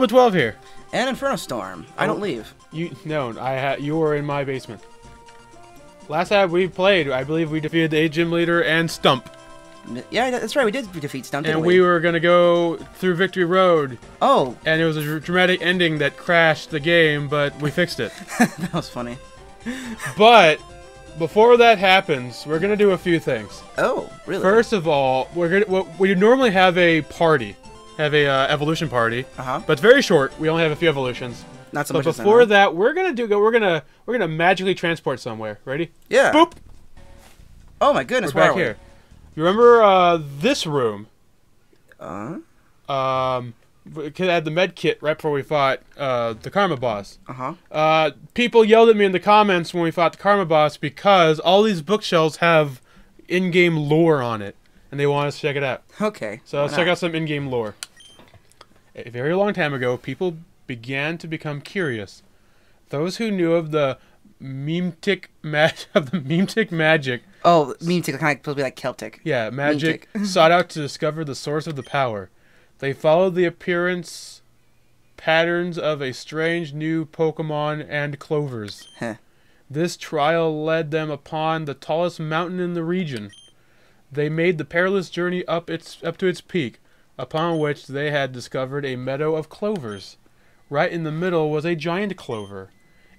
Ep.55 here. And Inferno Storm. I don't leave. You were in my basement. Last time we played, I believe we defeated the 8 gym leader and Stump. Yeah, that's right. We did defeat Stump. And we were gonna go through Victory Road. Oh. And it was a dramatic ending that crashed the game, but we fixed it. That was funny. But before that happens, we're gonna do a few things. Oh, really? First of all, we normally have a party, evolution party. But it's very short. We only have a few evolutions. Not so much. But before that, we're gonna magically transport somewhere. Ready? Yeah. Boop. Oh my goodness! We're back here. You remember this room? It had the med kit right before we fought the Karma boss. People yelled at me in the comments when we fought the Karma boss because all these bookshelves have in-game lore on it, and they want us to check it out. Okay. So let's check out some in-game lore. A very long time ago, people began to become curious. Those who knew of the memetic magic. Oh, memetic, kind of supposed to be like Celtic. Yeah, magic sought out to discover the source of the power. They followed the appearance patterns of a strange new Pokemon and Clovers. This trial led them upon the tallest mountain in the region. They made the perilous journey up to its peak, upon which they had discovered a meadow of clovers. Right in the middle was a giant clover.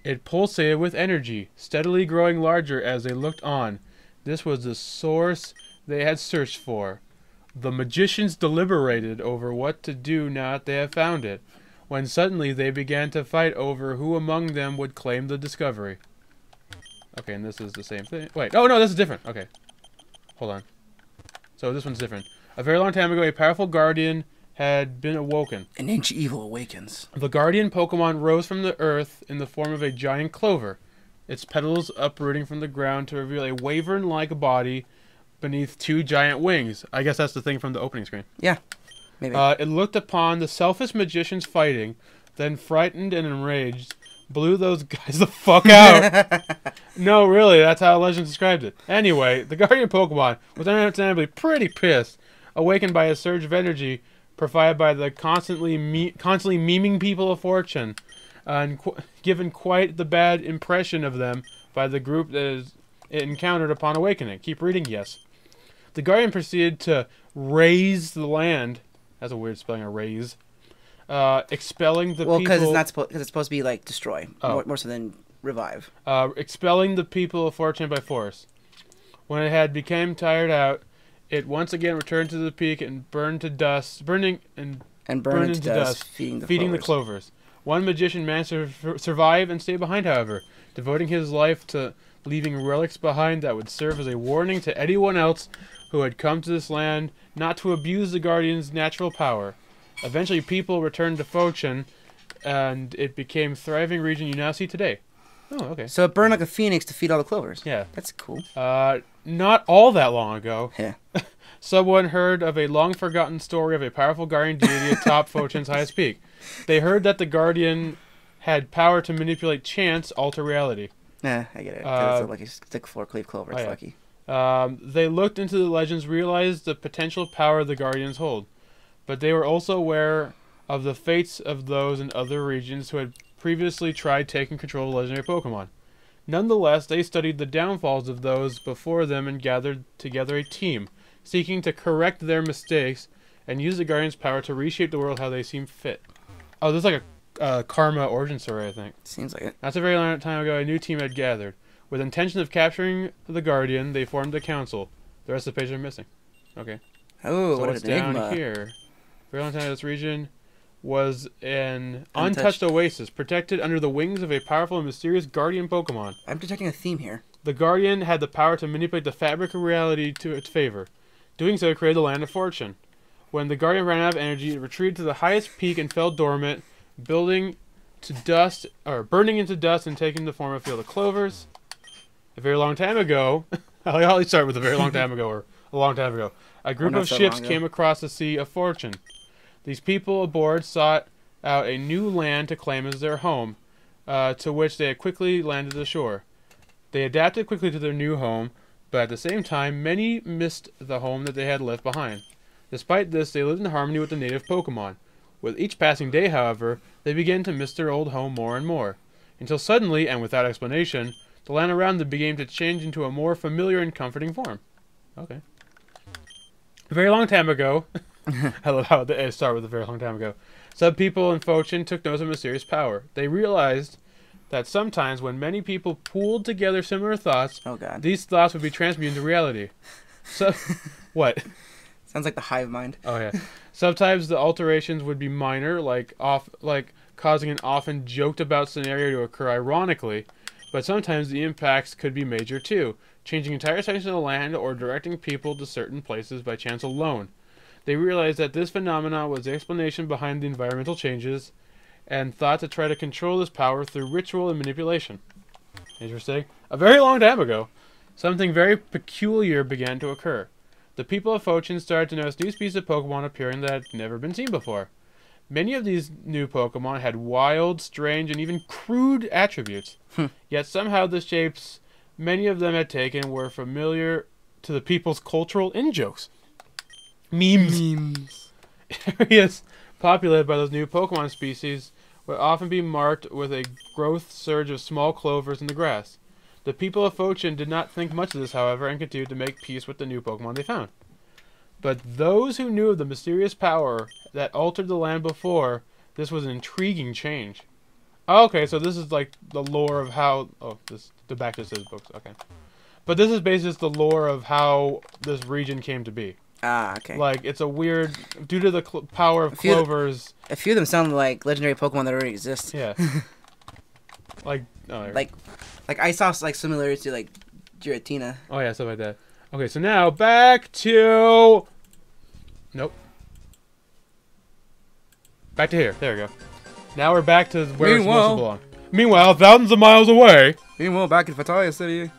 It pulsated with energy, steadily growing larger as they looked on. This was the source they had searched for. The magicians deliberated over what to do now that they had found it, when suddenly they began to fight over who among them would claim the discovery. Okay, and this is the same thing. Wait, oh no, this is different. Okay, hold on. So this one's different. A very long time ago, a powerful guardian had been awoken. An ancient evil awakens. The guardian Pokemon rose from the earth in the form of a giant clover, its petals uprooting from the ground to reveal a wyvern-like body beneath 2 giant wings. I guess that's the thing from the opening screen. Yeah, maybe. It looked upon the selfish magicians fighting, then frightened and enraged, blew those guys the fuck out. No, really, that's how Legend described it. Anyway, the guardian Pokemon was understandably pretty pissed, awakened by a surge of energy provided by the constantly memeing people of fortune, and given quite the bad impression of them by the group that it encountered upon awakening. Keep reading, yes. The guardian proceeded to raise the land. That's a weird spelling of raise. Expelling the people. Well, because it's supposed to be like destroy, more so than revive. Expelling the people of fortune by force. When it had become tired out, it once again returned to the peak and burned to dust, feeding the clovers. One magician managed to survive and stay behind, however, devoting his life to leaving relics behind that would serve as a warning to anyone else who had come to this land not to abuse the guardian's natural power. Eventually, people returned to fortune, and it became a thriving region you now see today. Oh, okay. So it burned like a phoenix to feed all the clovers. Yeah. That's cool. Not all that long ago. Yeah. Someone heard of a long-forgotten story of a powerful guardian deity atop Fortune's highest peak. They heard that the guardian had power to manipulate chance, alter reality. Yeah, I get it. It's like a stick for cleave clover. It's lucky. They looked into the legends, realized the potential power the guardians hold. But they were also aware of the fates of those in other regions who had previously tried taking control of legendary Pokemon. Nonetheless, they studied the downfalls of those before them and gathered together a team, seeking to correct their mistakes and use the Guardian's power to reshape the world how they seem fit. Oh, this is like a Karma origin story, I think. Seems like it. That's a very long time ago, a new team had gathered. With intention of capturing the Guardian, they formed a council. The rest of the pages are missing. Okay. Oh, so what what's an enigma. down here? Very long time ago, this region was an untouched oasis, protected under the wings of a powerful and mysterious guardian Pokemon. I'm detecting a theme here. The guardian had the power to manipulate the fabric of reality to its favor. Doing so, it created the Land of Fortune. When the guardian ran out of energy, it retreated to the highest peak and fell dormant, burning into dust and taking the form of Field of Clovers. A very long time ago, I'll always start with a very long time ago or a long time ago. A group of ships came across the Sea of Fortune. These people aboard sought out a new land to claim as their home, to which they had quickly landed ashore. They adapted quickly to their new home, but at the same time, many missed the home that they had left behind. Despite this, they lived in harmony with the native Pokemon. With each passing day, however, they began to miss their old home more and more, until suddenly, and without explanation, the land around them began to change into a more familiar and comforting form. Okay. A very long time ago, I love how they start with a very long time ago, some people in Fochin took notice of mysterious power. They realized that sometimes when many people pooled together similar thoughts, these thoughts would be transmuted into reality. So, what? Sounds like the hive mind. Oh yeah. Sometimes the alterations would be minor, like causing an often joked about scenario to occur ironically, but sometimes the impacts could be major too, changing entire sections of the land or directing people to certain places by chance alone. They realized that this phenomenon was the explanation behind the environmental changes, and thought to try to control this power through ritual and manipulation. Interesting. A very long time ago, something very peculiar began to occur. The people of Fochin started to notice new species of Pokemon appearing that had never been seen before. Many of these new Pokemon had wild, strange, and even crude attributes. Yet somehow the shapes many of them had taken were familiar to the people's cultural in-jokes. Memes. Areas populated by those new Pokemon species would often be marked with a growth surge of small clovers in the grass. The people of Fochin did not think much of this, however, and continued to make peace with the new Pokemon they found. But those who knew of the mysterious power that altered the land before, this was an intriguing change. Oh, okay, so this is like the lore of how... Oh, the back just says books, okay. But this is basically just the lore of how this region came to be. Ah, okay. Like, it's a weird... Due to the power of clovers... A few of them sound like legendary Pokemon that already exist. Yeah. Like... Oh, like I saw like similarities to like Giratina. Oh yeah, stuff like that. Okay, so now back to... Nope. Back to here. There we go. Now we're back to where it's supposed to belong. Meanwhile, thousands of miles away... Meanwhile, back in Fatalia City.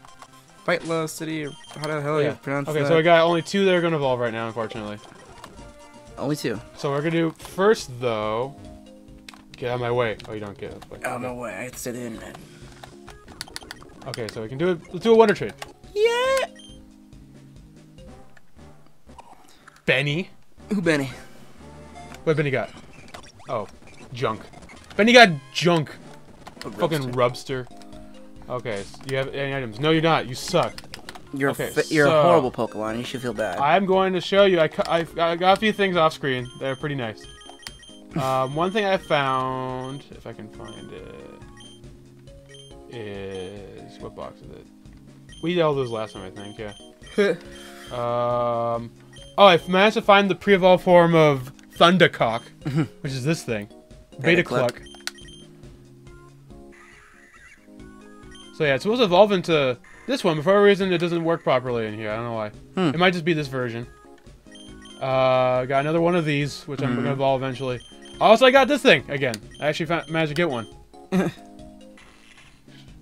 Fightla City, or how the hell you pronounce that? Okay, so we got only 2 that are going to evolve right now, unfortunately. Only 2. So we're going to do first, though... Get out of my way. Oh, you don't get out of the way. Out of my way. I have to say the internet. Okay, so we can do it. Let's do a Wonder Trade. Yeah! Benny. Who Benny? What Benny got? Oh, junk. Benny got junk. Fucking Rubster. Okay, so you have any items? No, you're not. You suck. You're a horrible Pokemon. You should feel bad. I'm going to show you. I got a few things off screen. They're pretty nice. One thing I found, if I can find it, is... What box is it? We did all those last time, I think, yeah. Oh, I managed to find the pre-evolved form of Thundercock, which is this thing. Beta Cluck. So yeah, it's supposed to evolve into this one, but for a reason it doesn't work properly in here. I don't know why. It might just be this version. Got another one of these, which I'm going to evolve eventually. Also, I got this thing again. I actually managed to get one.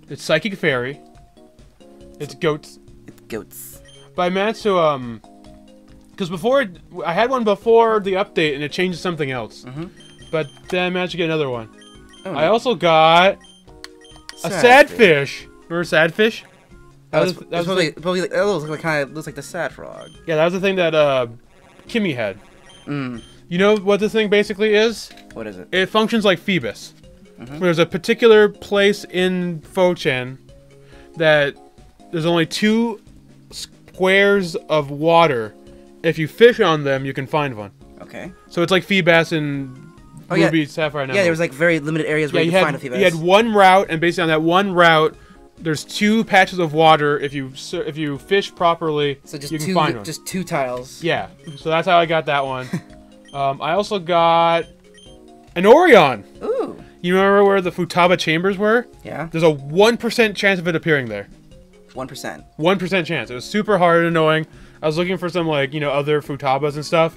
It's Psychic Fairy. It's Goats. It's Goats. But I managed to, because before, I had one before the update and it changed to something else. But then I managed to get another one. Oh, no. I also got a Sadfish. Remember Sadfish? That looks like the Sad Frog. Yeah, that was the thing that Kimmy had. You know what this thing basically is? What is it? It functions like Phoebus. There's a particular place in Fochin that there's only 2 squares of water. If you fish on them, you can find one. Okay. So it's like Phoebus and Ruby, Sapphire, and Emerald. Yeah, there was like very limited areas where you could find a Phoebus. You had one route, and based on that one route, there's 2 patches of water. If you fish properly, so just you can find one. Just 2 tiles. Yeah. So that's how I got that one. I also got an Orion. Ooh. You remember where the Futaba chambers were? Yeah. There's a 1% chance of it appearing there. 1%. 1% chance. It was super hard and annoying. I was looking for some, like, you know, other Futabas and stuff.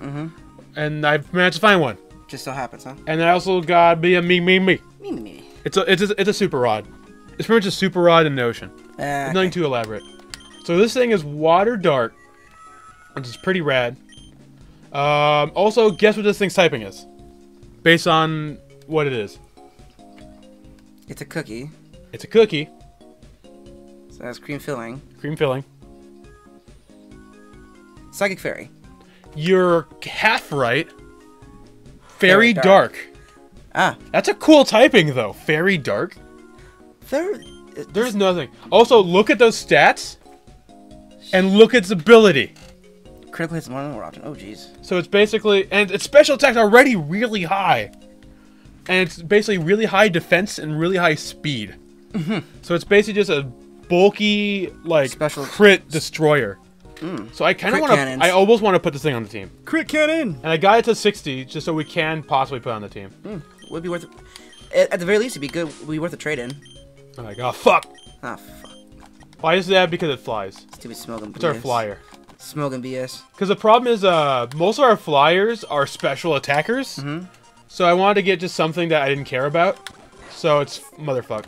And I managed to find one. Just so happens, huh? And I also got me. Me. It's a super rod. It's pretty much a super rod in the ocean. It's nothing too elaborate. So this thing is Water Dart, which is pretty rad. Also, guess what this thing's typing is? Based on what it is. It's a cookie. It's a cookie. So it has cream filling. Cream filling. Psychic Fairy. You're half right. Fairy Dark. Ah. That's a cool typing, though. Fairy Dark. There's nothing. Also, look at those stats. And look at its ability. Critical hits more than more often. Oh, jeez. So it's basically... And its special attack's already really high. And it's basically really high defense and really high speed. So it's basically just a bulky, like, special crit destroyer. So I kind of want to... I almost want to put this thing on the team. Crit cannon! And I got it to 60 just so we can possibly put it on the team. Would be worth it. At the very least, it'd be good. Would be worth a trade-in. Oh my god, fuck! Ah, fuck. Why is that? Because it flies. Stupid smoking BS. It's our flyer. Smoking BS. Because the problem is, most of our flyers are special attackers. So I wanted to get just something that I didn't care about. So it's motherfuck.